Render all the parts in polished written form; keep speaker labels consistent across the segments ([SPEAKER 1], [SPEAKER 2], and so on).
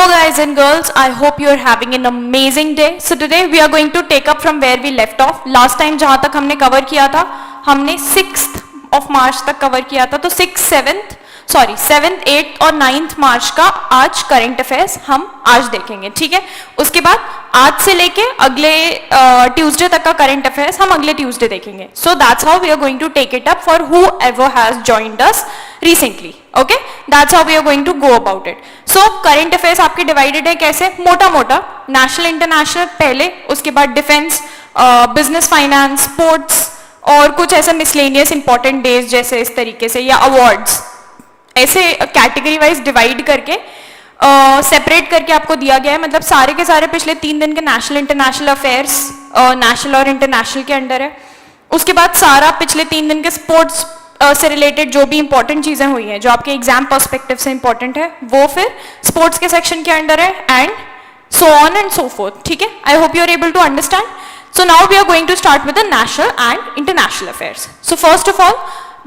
[SPEAKER 1] Hello guys and girls, I hope you are having an amazing day. So today we are going to take up from where we left off. Last time जहाँ तक हमने cover किया था, हमने 6th of March तक cover किया था, तो 7th, 8th और 9th मार्च का आज करंट अफेयर्स हम आज देखेंगे, ठीक है. उसके बाद आज से लेके अगले ट्यूसडे तक का करंट अफेयर्स हम अगले ट्यूसडे देखेंगे. So that's how we are going to take it up for whoever has joined us recently. Okay, that's how we are going to go about it. So current affairs आपके divided है कैसे, मोटा मोटा national international पहले, उसके बाद defence, business, finance, sports और कुछ ऐसे मिसलेनियस इंपॉर्टेंट डेज जैसे इस तरीके से, या अवार्ड्स, ऐसे कैटेगरी वाइज डिवाइड करके सेपरेट करके आपको दिया गया है. मतलब सारे के सारे पिछले 3 दिन के नेशनल इंटरनेशनल अफेयर्स नेशनल और इंटरनेशनल के अंडर है. उसके बाद सारा पिछले 3 दिन के स्पोर्ट्स से रिलेटेड जो भी इंपॉर्टेंट चीजें हुई हैं जो आपके एग्जाम पर्सपेक्टिव से इंपॉर्टेंट है वो फिर स्पोर्ट्स के सेक्शन के अंडर है, and so on and so forth. ठीक है, I hope you are able to understand. So now we are going to start with the national and international affairs. So first of all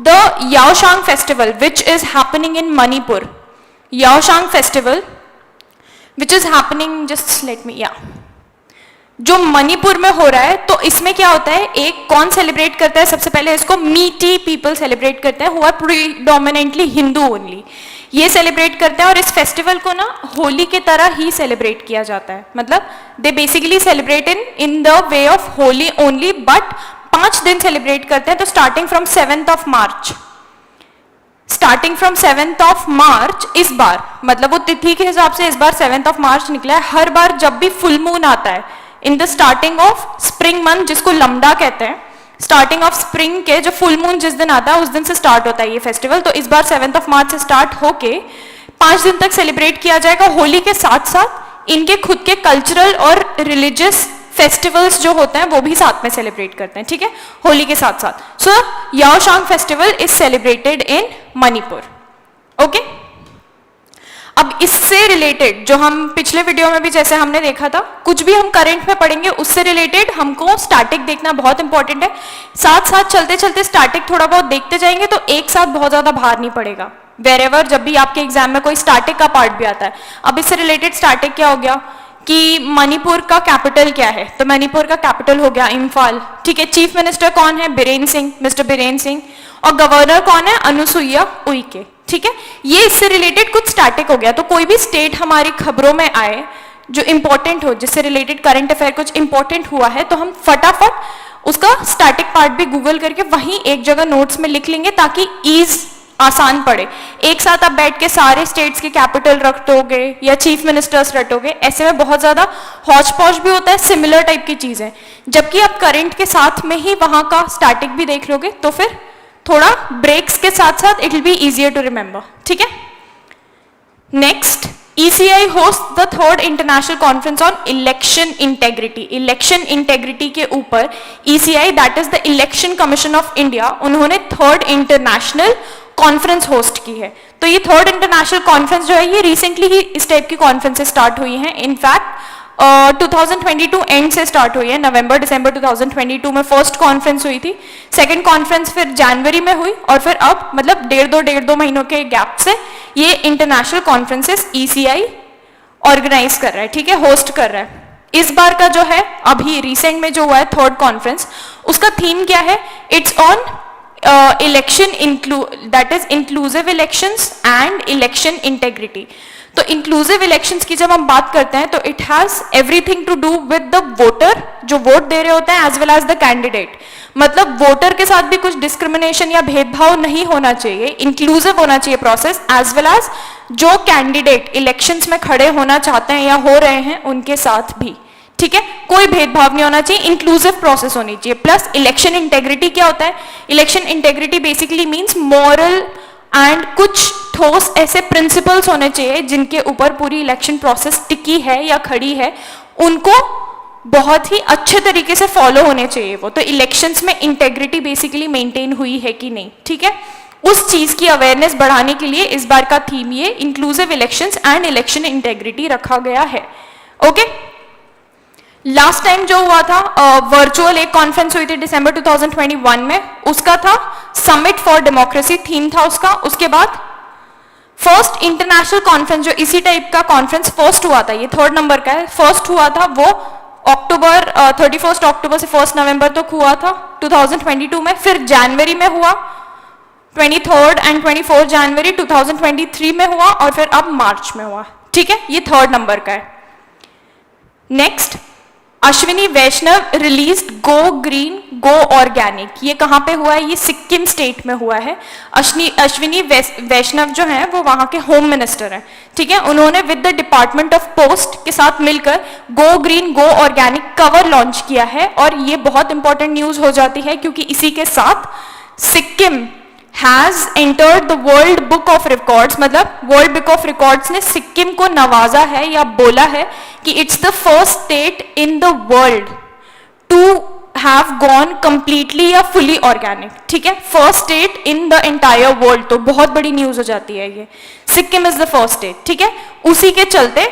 [SPEAKER 1] the Yaoshang festival which is happening in Manipur. Yaoshang festival which is happening, just let me, जो मणिपुर में हो रहा है, तो इसमें क्या होता है, एक कौन सेलिब्रेट करता है, सबसे पहले इसको मीटी पीपल सेलिब्रेट करते हैं, who are predominantly Hindu only. ये सेलिब्रेट करते हैं और इस फेस्टिवल को ना होली के तरह ही सेलिब्रेट किया जाता है. मतलब they basically celebrate in the way of Holi only, but 5 दिन सेलिब्रेट करते हैं. तो starting from 7th of March इस बार, मतलब वो तिथि के हिसाब से इस बार 7th ऑफ मार्च निकला है. हर बार जब भी फुल मून आता है in the starting of spring month, जिसको लम्डा कहते हैं, स्टार्टिंग ऑफ स्प्रिंग के जो फुल मून जिस दिन आता है उस दिन से स्टार्ट होता है ये फेस्टिवल. तो इस बार 7th ऑफ मार्च से स्टार्ट होके 5 दिन तक सेलिब्रेट किया जाएगा. होली के साथ साथ इनके खुद के कल्चरल और रिलीजियस फेस्टिवल्स जो होते हैं वो भी साथ में सेलिब्रेट करते हैं. ठीक है, होली के साथ साथ. So Yaoshang festival is celebrated in Manipur. Okay, अब इससे रिलेटेड जो हम पिछले वीडियो में भी जैसे हमने देखा था, कुछ भी हम करंट में पढ़ेंगे उससे रिलेटेड हमको स्टैटिक देखना बहुत इंपॉर्टेंट है. साथ साथ चलते चलते स्टैटिक थोड़ा बहुत देखते जाएंगे तो एक साथ बहुत ज्यादा भार नहीं पड़ेगा. वेरेवर जब भी आपके एग्जाम में कोई स्टैटिक का पार्ट भी आता है. अब इससे रिलेटेड स्टैटिक क्या हो गया कि मणिपुर का कैपिटल क्या है, तो मणिपुर का कैपिटल हो गया इम्फाल. ठीक है, चीफ मिनिस्टर कौन है, बीरेन सिंह, मिस्टर बीरेन सिंह, और गवर्नर कौन है, अनुसुईया उइके. ठीक है, ये इससे रिलेटेड कुछ स्टैटिक हो गया. तो कोई भी स्टेट हमारी खबरों में आए जो इंपॉर्टेंट हो, जिससे रिलेटेड करंट अफेयर कुछ इंपॉर्टेंट हुआ है, तो हम फटाफट उसका स्टैटिक पार्ट भी गूगल करके वहीं एक जगह नोट्स में लिख लेंगे ताकि ईज आसान पड़े. एक साथ आप बैठ के सारे स्टेट्स के कैपिटल रटोगे या चीफ मिनिस्टर्स रटोगे, ऐसे में बहुत ज्यादा हौच पौच भी होता है, सिमिलर टाइप की चीजें. जबकि आप करंट के साथ में ही वहां का स्टैटिक भी देख लोगे तो फिर थोड़ा ब्रेक्स के साथ साथ it will be easier to remember. ठीक है, next, ECI host the 3rd international conference on election integrity. Election integrity के ऊपर ECI, that is the election commission of India, उन्होंने 3rd इंटरनेशनल कॉन्फ्रेंस होस्ट की है. तो ये 3rd इंटरनेशनल कॉन्फ्रेंस जो है ये रिसेंटली ही इस टाइप की कॉन्फ्रेंसेस स्टार्ट हुई हैं. इनफैक्ट 2022 एंड से स्टार्ट हुई है. नवंबर दिसंबर 2022 में फर्स्ट कॉन्फ्रेंस हुई थी, सेकंड कॉन्फ्रेंस फिर जनवरी में हुई, और फिर अब मतलब डेढ़ दो महीनों के गैप से ये इंटरनेशनल कॉन्फ्रेंसेस ECI ऑर्गेनाइज कर रहा है. ठीक है, होस्ट कर रहा है. इस बार का जो है अभी रिसेंट में जो हुआ है 3rd कॉन्फ्रेंस, उसका थीम क्या है, it's on election that is inclusive elections and election integrity. तो इंक्लूसिव इलेक्शंस की जब हम बात करते हैं तो it has everything to do with the voter, जो वोट दे रहे होते हैं, as well as the candidate. मतलब वोटर के साथ भी कुछ डिस्क्रिमिनेशन या भेदभाव नहीं होना चाहिए, इंक्लूसिव होना चाहिए प्रोसेस, एज वेल एज जो कैंडिडेट इलेक्शंस में खड़े होना चाहते हैं या हो रहे हैं उनके साथ भी. ठीक है, कोई भेदभाव नहीं होना चाहिए, इंक्लूसिव प्रोसेस होनी चाहिए. प्लस इलेक्शन इंटेग्रिटी क्या होता है, election integrity basically means moral and कुछ ठोस ऐसे प्रिंसिपल्स होने चाहिए जिनके ऊपर पूरी इलेक्शन प्रोसेस टिकी है या खड़ी है, उनको बहुत ही अच्छे तरीके से फॉलो होने चाहिए वो. तो इलेक्शंस में इंटेग्रिटी बेसिकली मेंटेन हुई है कि नहीं. ठीक है, उस चीज की अवेयरनेस बढ़ाने के लिए इस बार का थीम ये inclusive elections and election integrity रखा गया है. ओके, लास्ट टाइम जो हुआ था वर्चुअल एक कॉन्फ्रेंस हुई थी दिसंबर 2021 में, उसका था समिट फॉर डेमोक्रेसी, थीम था उसका. उसके बाद फर्स्ट इंटरनेशनल कॉन्फ्रेंस जो इसी टाइप का कॉन्फ्रेंस फर्स्ट हुआ था, ये 3rd नंबर का है, फर्स्ट हुआ था वो अक्टूबर 31 अक्टूबर से 1 नवंबर तक हुआ था 2022 में, फिर जनवरी में हुआ 23 एंड 24 जनवरी 2023 में हुआ, और फिर अब मार्च में हुआ। ठीक है, ये 3rd नंबर का है। Next, Ashwini Vaishnaw released go green go organic, ये कहां पे हुआ है? ये सिक्किम स्टेट में हुआ है। अश्विनी वैष्णव जो है वो वहां के होम मिनिस्टर हैं। ठीक है, उन्होंने with the department of post के साथ मिलकर गो green go organic cover launch किया है, और ये बहुत इंपॉर्टेंट न्यूज हो जाती है क्योंकि इसी के साथ Sikkim has entered the world book of records, मतलब वर्ल्ड बुक ऑफ रिकॉर्ड्स ने सिक्किम को नवाजा है या बोला है कि it's the first state in the world to have gone completely या फुली ऑर्गेनिक। ठीक है, first state in the entire world, तो बहुत बड़ी न्यूज हो जाती है ये। Sikkim is the first state. ठीक है, उसी के चलते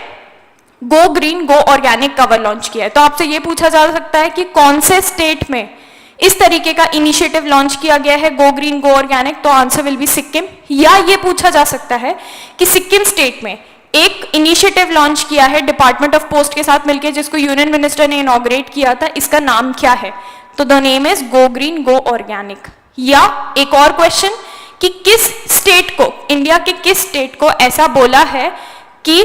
[SPEAKER 1] go green go organic cover launch किया है। तो आपसे ये पूछा जा सकता है कि कौन से स्टेट में इस तरीके का इनिशिएटिव लॉन्च किया गया है गो ग्रीन गो ऑर्गेनिक, तो आंसर विल बी सिक्किम। या ये पूछा जा सकता है कि सिक्किम स्टेट में एक इनिशिएटिव लॉन्च किया है डिपार्टमेंट ऑफ पोस्ट के साथ मिलकर, जिसको यूनियन मिनिस्टर ने इनॉग्रेट किया था, इसका नाम क्या है? तो the name is go green go organic. या एक और क्वेश्चन कि किस स्टेट को, इंडिया के किस स्टेट को ऐसा बोला है कि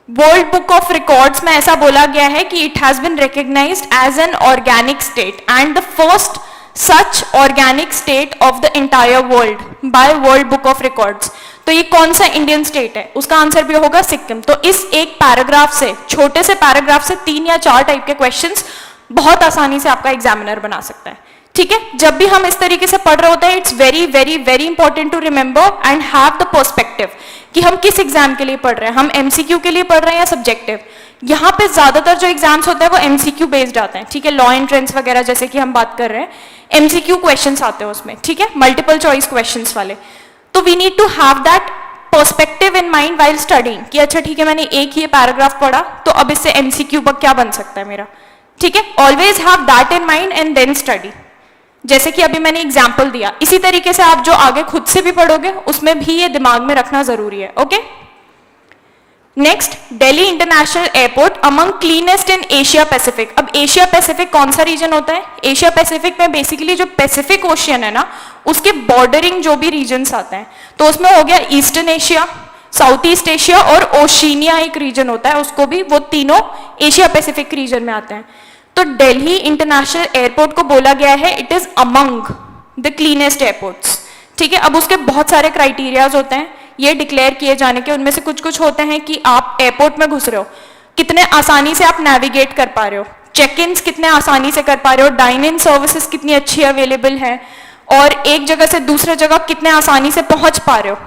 [SPEAKER 1] वर्ल्ड बुक ऑफ रिकॉर्ड्स में ऐसा बोला गया है कि it has been recognised as an organic state and the first such organic state of the entire world by world book of records. तो ये कौन सा इंडियन स्टेट है? उसका आंसर भी होगा सिक्किम। तो इस एक पैराग्राफ से, छोटे से पैराग्राफ से 3 या 4 टाइप के क्वेश्चंस बहुत आसानी से आपका एग्जामिनर बना सकता है। ठीक है, जब भी हम इस तरीके से पढ़ रहे होते हैं, it's very very very important to remember and have the perspective कि हम किस एग्जाम के लिए पढ़ रहे हैं, हम एमसीक्यू के लिए पढ़ रहे हैं या सब्जेक्टिव। यहाँ पे ज्यादातर जो एग्जाम्स होते हैं वो एमसीक्यू बेस्ड आते हैं। ठीक है, लॉ एंट्रेंस वगैरह जैसे कि हम बात कर रहे हैं, एमसीक्यू क्वेश्चंस आते हैं उसमें। ठीक है, मल्टीपल चॉइस क्वेश्चंस वाले। तो we need to have that perspective in mind while studying कि अच्छा ठीक है, मैंने एक ही पैराग्राफ पढ़ा तो अब इससे एमसीक्यू पर क्या बन सकता है मेरा। ठीक है, always have that in mind and then study. जैसे कि अभी मैंने एग्जाम्पल दिया, इसी तरीके से आप जो आगे खुद से भी पढ़ोगे उसमें भी ये दिमाग में रखना जरूरी है। Okay, next, Delhi international airport among cleanest in Asia Pacific. अब एशिया पैसिफिक कौन सा रीजन होता है? एशिया पैसिफिक में बेसिकली जो पैसिफिक ओशियन है ना, उसके बॉर्डरिंग जो भी रीजन्स आते हैं, तो उसमें हो गया eastern Asia, south east Asia और ओशिनिया एक रीजन होता है, उसको भी, वो तीनों एशिया पैसिफिक रीजन में आते हैं। तो दिल्ली इंटरनेशनल एयरपोर्ट को बोला गया है it is among the cleanest airports. ठीक है, अब उसके बहुत सारे क्राइटेरियाज होते हैं ये डिक्लेयर किए जाने के। उनमें से कुछ कुछ होते हैं कि आप एयरपोर्ट में घुस रहे हो, कितने आसानी से आप नेविगेट कर पा रहे हो, चेक इन कितने आसानी से कर पा रहे हो, डाइन इन सर्विसेज कितनी अच्छी अवेलेबल है, और एक जगह से दूसरे जगह कितने आसानी से पहुंच पा रहे हो।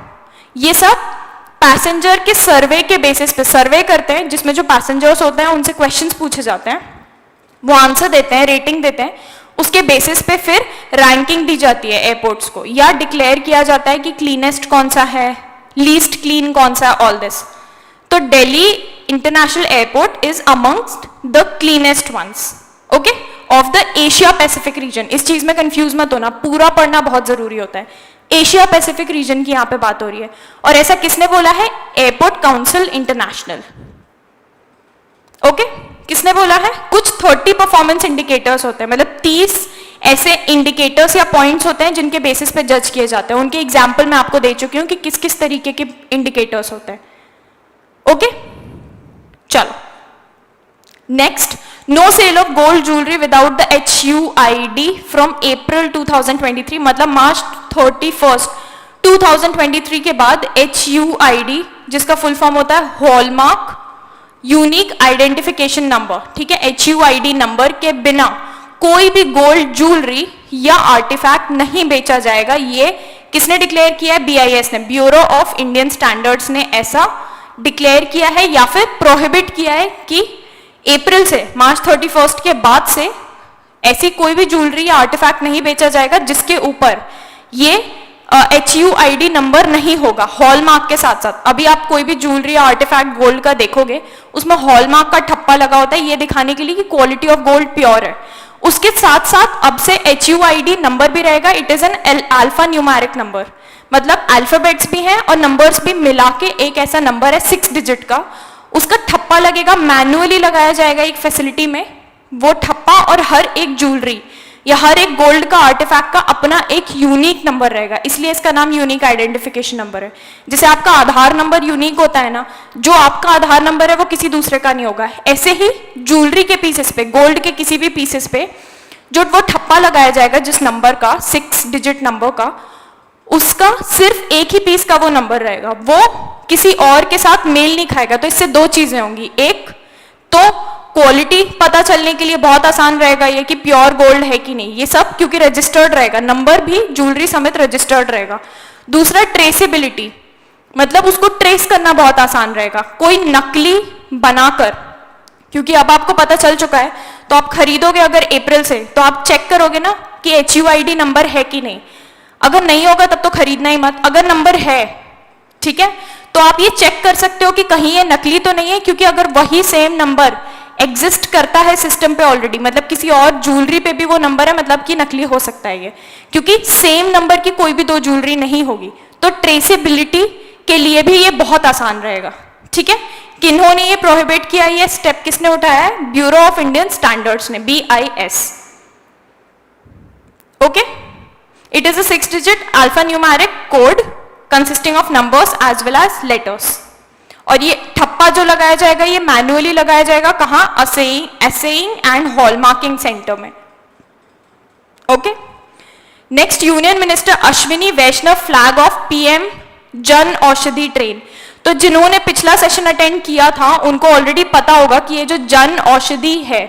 [SPEAKER 1] ये सब पैसेंजर के सर्वे के बेसिस पे सर्वे करते हैं, जिसमें जो पैसेंजर्स होते हैं उनसे क्वेश्चंस पूछे जाते हैं, वो आंसर देते हैं, रेटिंग देते हैं, उसके बेसिस पे फिर रैंकिंग दी जाती है एयरपोर्ट्स को, या डिक्लेयर किया जाता है कि क्लीनेस्ट कौन सा है, लीस्ट क्लीन कौन सा है, ऑल दिस। तो Delhi international airport is amongst the cleanest ones, okay, of the Asia Pacific region. इस चीज में कंफ्यूज मत होना, पूरा पढ़ना बहुत जरूरी होता है। एशिया पैसिफिक रीजन की यहां पे बात हो रही है, और ऐसा किसने बोला है? Airport council international. ओके, किसने बोला है? कुछ 30 परफॉर्मेंस इंडिकेटर्स होते हैं, मतलब 30 ऐसे इंडिकेटर्स या पॉइंट्स होते हैं जिनके बेसिस पे जज किए जाते हैं। उनके एग्जाम्पल मैं आपको दे चुकी हूं कि किस किस तरीके के इंडिकेटर्स होते हैं। ओके, चलो next, no sale of gold jewellery without the HUID from April 2023, मतलब मार्च 31 2023 के बाद HUID, जिसका फुल फॉर्म होता है हॉलमार्क यूनिक आइडेंटिफिकेशन नंबर, ठीक है, HUID नंबर के बिना कोई भी गोल्ड ज्वेलरी या आर्टिफैक्ट नहीं बेचा जाएगा। ये किसने डिक्लेयर किया है? BIS ने, ब्यूरो ऑफ इंडियन स्टैंडर्ड्स ने ऐसा डिक्लेयर किया है या फिर प्रोहिबिट किया है कि अप्रैल से मार्च 31 के बाद से ऐसी कोई भी ज्वेलरी या आर्टिफैक्ट नहीं बेचा जाएगा जिसके ऊपर ये HUID नंबर नहीं होगा हॉलमार्क के साथ साथ। अभी आप कोई भी ज्वेलरी या आर्टिफैक्ट गोल्ड का देखोगे, उसमें हॉलमार्क का ठप्पा लगा होता है, ये दिखाने के लिए कि क्वालिटी ऑफ गोल्ड प्योर है। उसके साथ साथ अब से HUID नंबर भी रहेगा, it is an alpha numeric number, मतलब अल्फाबेट्स भी हैं और नंबर्स भी मिला के एक ऐसा नंबर है 6 डिजिट का, उसका ठप्पा लगेगा, मैन्युअली लगाया जाएगा एक फैसिलिटी में, वो ठप्पा और हर एक ज्वेलरी या हर एक गोल्ड का आर्टिफैक्ट का अपना एक यूनिक नंबर रहेगा, इसलिए इसका नाम यूनिक आइडेंटिफिकेशन नंबर है। जैसे आपका आधार नंबर यूनिक होता है ना, जो आपका आधार नंबर है वो किसी दूसरे का नहीं होगा, ऐसे ही ज्वेलरी के पीसेस पे, गोल्ड के किसी भी पीसेस पे जो वो ठप्पा लगाया जाएगा जिस नंबर का, 6 डिजिट नंबर का, उसका सिर्फ एक ही पीस का वो नंबर रहेगा, वो किसी और के साथ मेल नहीं खाएगा। तो इससे दो चीजें होंगी, एक तो क्वालिटी पता चलने के लिए बहुत आसान रहेगा ये कि प्योर गोल्ड है कि नहीं, ये सब क्योंकि रजिस्टर्ड रहेगा, नंबर भी ज्वेलरी समेत रजिस्टर्ड रहेगा। दूसरा ट्रेसेबिलिटी, मतलब उसको ट्रेस करना बहुत आसान रहेगा, कोई नकली बनाकर, क्योंकि अब आपको पता चल चुका है, तो आप खरीदोगे अगर अप्रैल से, तो आप चेक करोगे ना कि HUID नंबर है कि नहीं, अगर नहीं होगा तब तो खरीदना ही मत, अगर नंबर है, ठीक है, तो आप ये चेक कर सकते हो कि कहीं ये नकली तो नहीं है, क्योंकि अगर वही सेम नंबर एग्जिस्ट करता है सिस्टम पे ऑलरेडी, मतलब किसी और ज्वेलरी पे भी वो नंबर है, मतलब कि नकली हो सकता है ये, क्योंकि सेम नंबर की कोई भी दो ज्वेलरी नहीं होगी, तो ट्रेसेबिलिटी के लिए भी ये बहुत आसान रहेगा, ठीक है। किन्होंने ये प्रोहिबिट किया, ये स्टेप किसने उठाया है? ब्यूरो ऑफ इंडियन स्टैंडर्ड्स ने, BIS, okay. It is a 6 digit alphanumeric code consisting of numbers as well as letters, और ये ठप्पा जो लगाया जाएगा ये मैन्युअली लगाया जाएगा, कहां? असेइंग एंड हॉलमार्किंग सेंटर में, okay. Next, union minister Ashwini Vaishnaw flag off PM Jan औषधि ट्रेन। तो जिन्होंने पिछला सेशन अटेंड किया था उनको ऑलरेडी पता होगा कि ये जो जन औषधि है